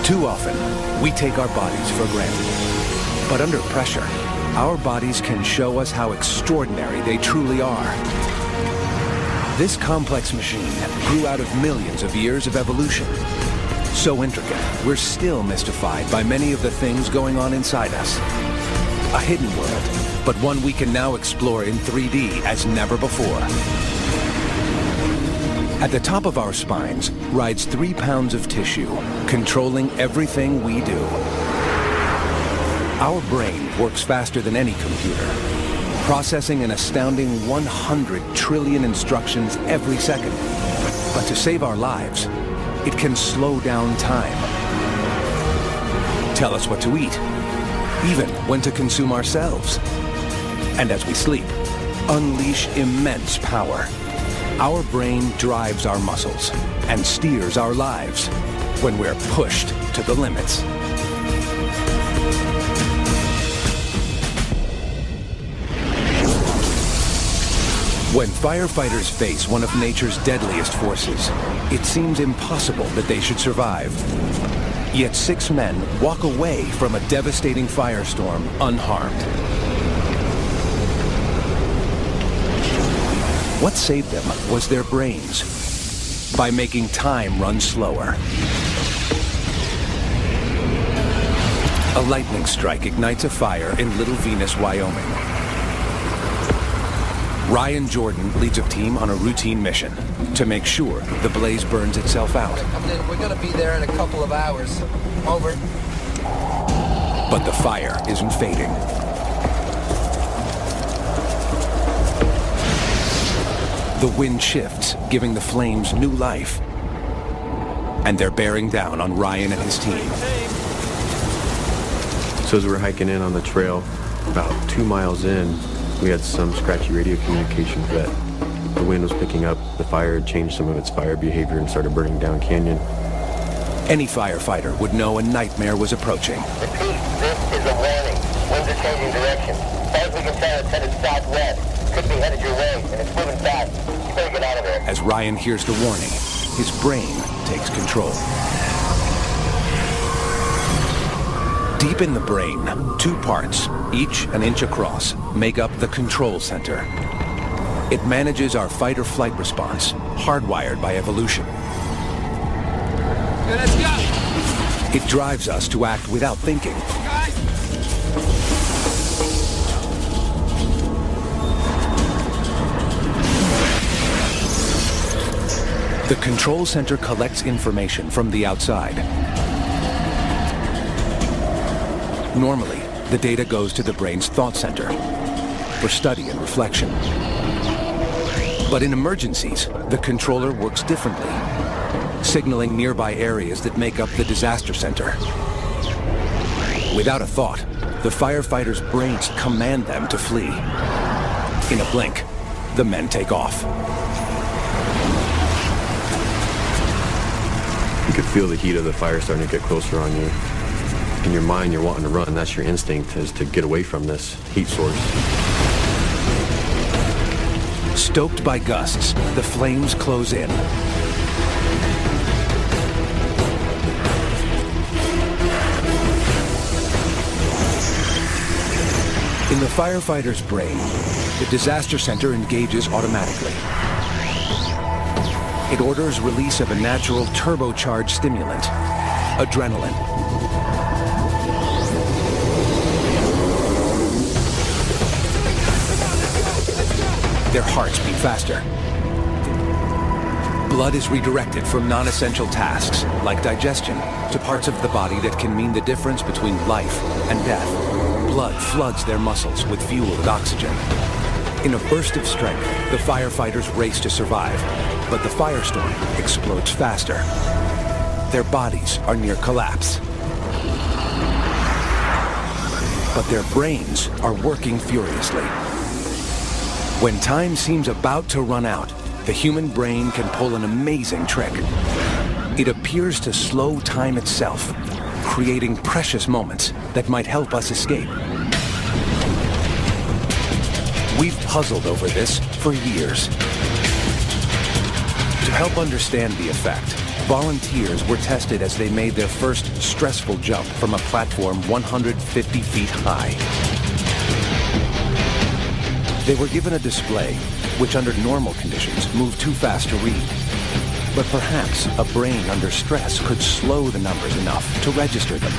Too often, we take our bodies for granted. But under pressure, our bodies can show us how extraordinary they truly are. This complex machine grew out of millions of years of evolution. So intricate, we're still mystified by many of the things going on inside us. A hidden world, but one we can now explore in 3D as never before. At the top of our spines rides 3 pounds of tissue, controlling everything we do. Our brain works faster than any computer, processing an astounding 100 trillion instructions every second. But to save our lives, it can slow down time. Tell us what to eat, even when to consume ourselves. And as we sleep, unleash immense power. Our brain drives our muscles and steers our lives when we're pushed to the limits. When firefighters face one of nature's deadliest forces, it seems impossible that they should survive. Yet 6 men walk away from a devastating firestorm unharmed. What saved them was their brains, by making time run slower. A lightning strike ignites a fire in Little Venus, Wyoming. Ryan Jordan leads a team on a routine mission to make sure the blaze burns itself out. We're gonna be there in a couple of hours. Over. But the fire isn't fading. The wind shifts, giving the flames new life. And they're bearing down on Ryan and his team. So as we're hiking in on the trail, about 2 miles in, we had some scratchy radio communications that the wind was picking up. The fire had changed some of its fire behavior and started burning down canyon. Any firefighter would know a nightmare was approaching. Repeat, this is a warning. Winds are changing direction. As far as we can tell, it's headed southwest. Could be headed your way, and it's moving fast. You better get out of there. As Ryan hears the warning, his brain takes control. Deep in the brain, 2 parts, each an inch across, make up the control center. It manages our fight-or-flight response, hardwired by evolution. Okay, let's go! It drives us to act without thinking. Guys! The control center collects information from the outside. Normally, the data goes to the brain's thought center for study and reflection. But in emergencies, the controller works differently, signaling nearby areas that make up the disaster center. Without a thought, the firefighters' brains command them to flee. In a blink, the men take off. You could feel the heat of the fire starting to get closer on you. In your mind, you're wanting to run. That's your instinct, is to get away from this heat source. Stoked by gusts, the flames close in. In the firefighter's brain, the disaster center engages automatically. It orders release of a natural turbocharged stimulant, adrenaline. Their hearts beat faster. Blood is redirected from non-essential tasks, like digestion, to parts of the body that can mean the difference between life and death. Blood floods their muscles with fuel and oxygen. In a burst of strength, the firefighters race to survive, but the firestorm explodes faster. Their bodies are near collapse. But their brains are working furiously. When time seems about to run out, the human brain can pull an amazing trick. It appears to slow time itself, creating precious moments that might help us escape. We've puzzled over this for years. To help understand the effect, volunteers were tested as they made their first stressful jump from a platform 150 feet high. They were given a display, which under normal conditions moved too fast to read. But perhaps a brain under stress could slow the numbers enough to register them.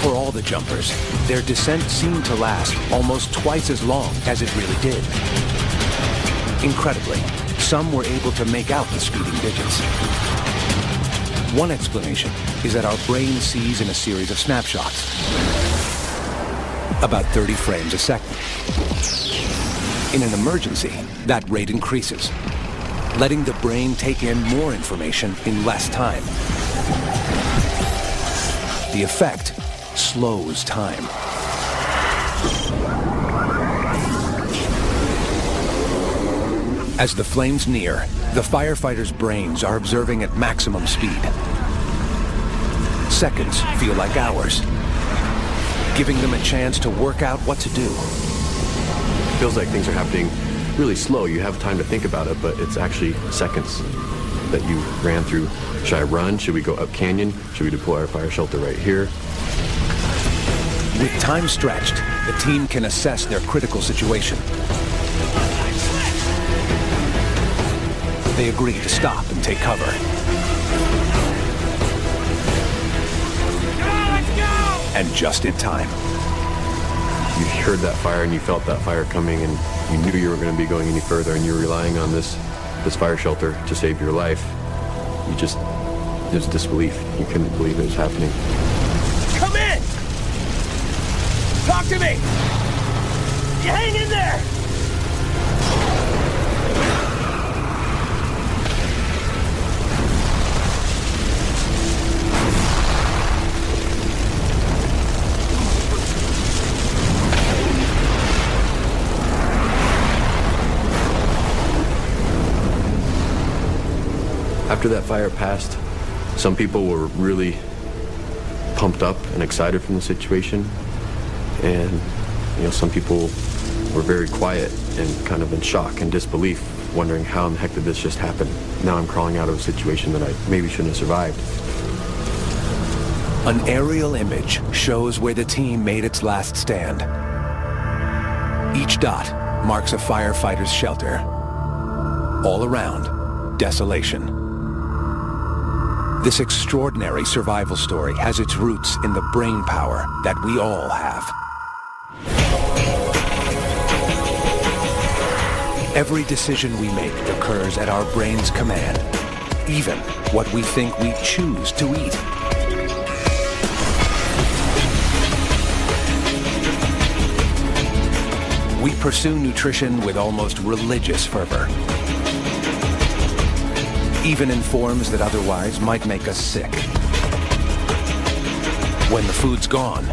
For all the jumpers, their descent seemed to last almost twice as long as it really did. Incredibly, some were able to make out the speeding digits. One explanation is that our brain sees in a series of snapshots, about 30 frames a second. In an emergency, that rate increases, letting the brain take in more information in less time. The effect slows time. As the flames near, the firefighters' brains are observing at maximum speed. Seconds feel like hours, giving them a chance to work out what to do. Feels like things are happening really slow. You have time to think about it, but it's actually seconds that you ran through. Should I run? Should we go up canyon? Should we deploy our fire shelter right here? With time stretched, the team can assess their critical situation. They agree to stop and take cover. And just in time. You heard that fire and you felt that fire coming, and you knew you were going to be going any further, and you were relying on this fire shelter to save your life. There's disbelief. You couldn't believe it was happening. Come in! Talk to me! You hang in there! After that fire passed, some people were really pumped up and excited from the situation. And, some people were very quiet and kind of in shock and disbelief, wondering how in the heck did this just happen? Now I'm crawling out of a situation that I maybe shouldn't have survived. An aerial image shows where the team made its last stand. Each dot marks a firefighter's shelter. All around, desolation. This extraordinary survival story has its roots in the brain power that we all have. Every decision we make occurs at our brain's command, even what we think we choose to eat. We pursue nutrition with almost religious fervor, even in forms that otherwise might make us sick. When the food's gone,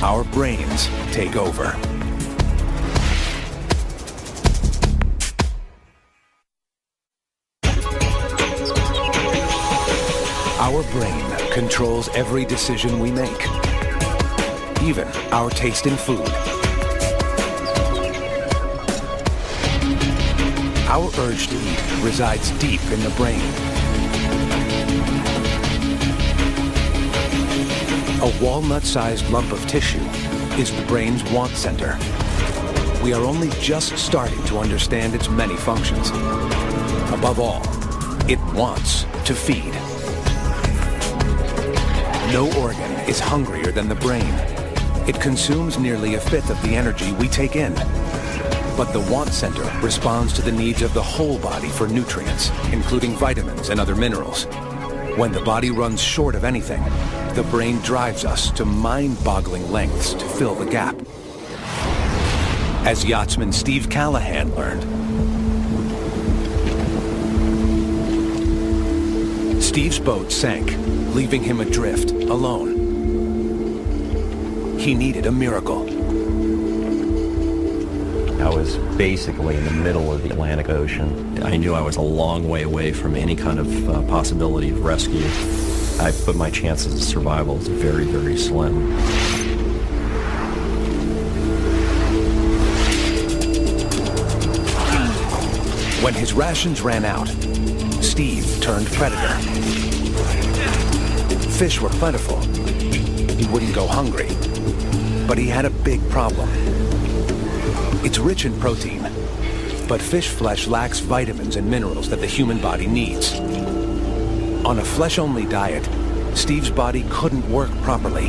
our brains take over. Our brain controls every decision we make, even our taste in food. Our urge to eat resides deep in the brain. A walnut-sized lump of tissue is the brain's want center. We are only just starting to understand its many functions. Above all, it wants to feed. No organ is hungrier than the brain. It consumes nearly a fifth of the energy we take in. But the want center responds to the needs of the whole body for nutrients, including vitamins and other minerals. When the body runs short of anything, the brain drives us to mind-boggling lengths to fill the gap. As yachtsman Steve Callahan learned, Steve's boat sank, leaving him adrift, alone. He needed a miracle. I was basically in the middle of the Atlantic Ocean. I knew I was a long way away from any kind of possibility of rescue. But my chances of survival is very, very slim. When his rations ran out, Steve turned predator. Fish were plentiful. He wouldn't go hungry. But he had a big problem. It's rich in protein, but fish flesh lacks vitamins and minerals that the human body needs. On a flesh-only diet, Steve's body couldn't work properly.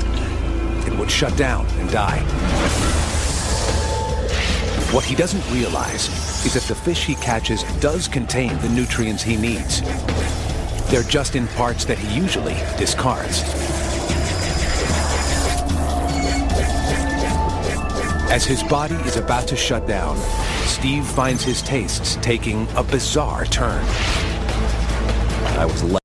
It would shut down and die. What he doesn't realize is that the fish he catches does contain the nutrients he needs. They're just in parts that he usually discards. As his body is about to shut down, Steve finds his tastes taking a bizarre turn. I was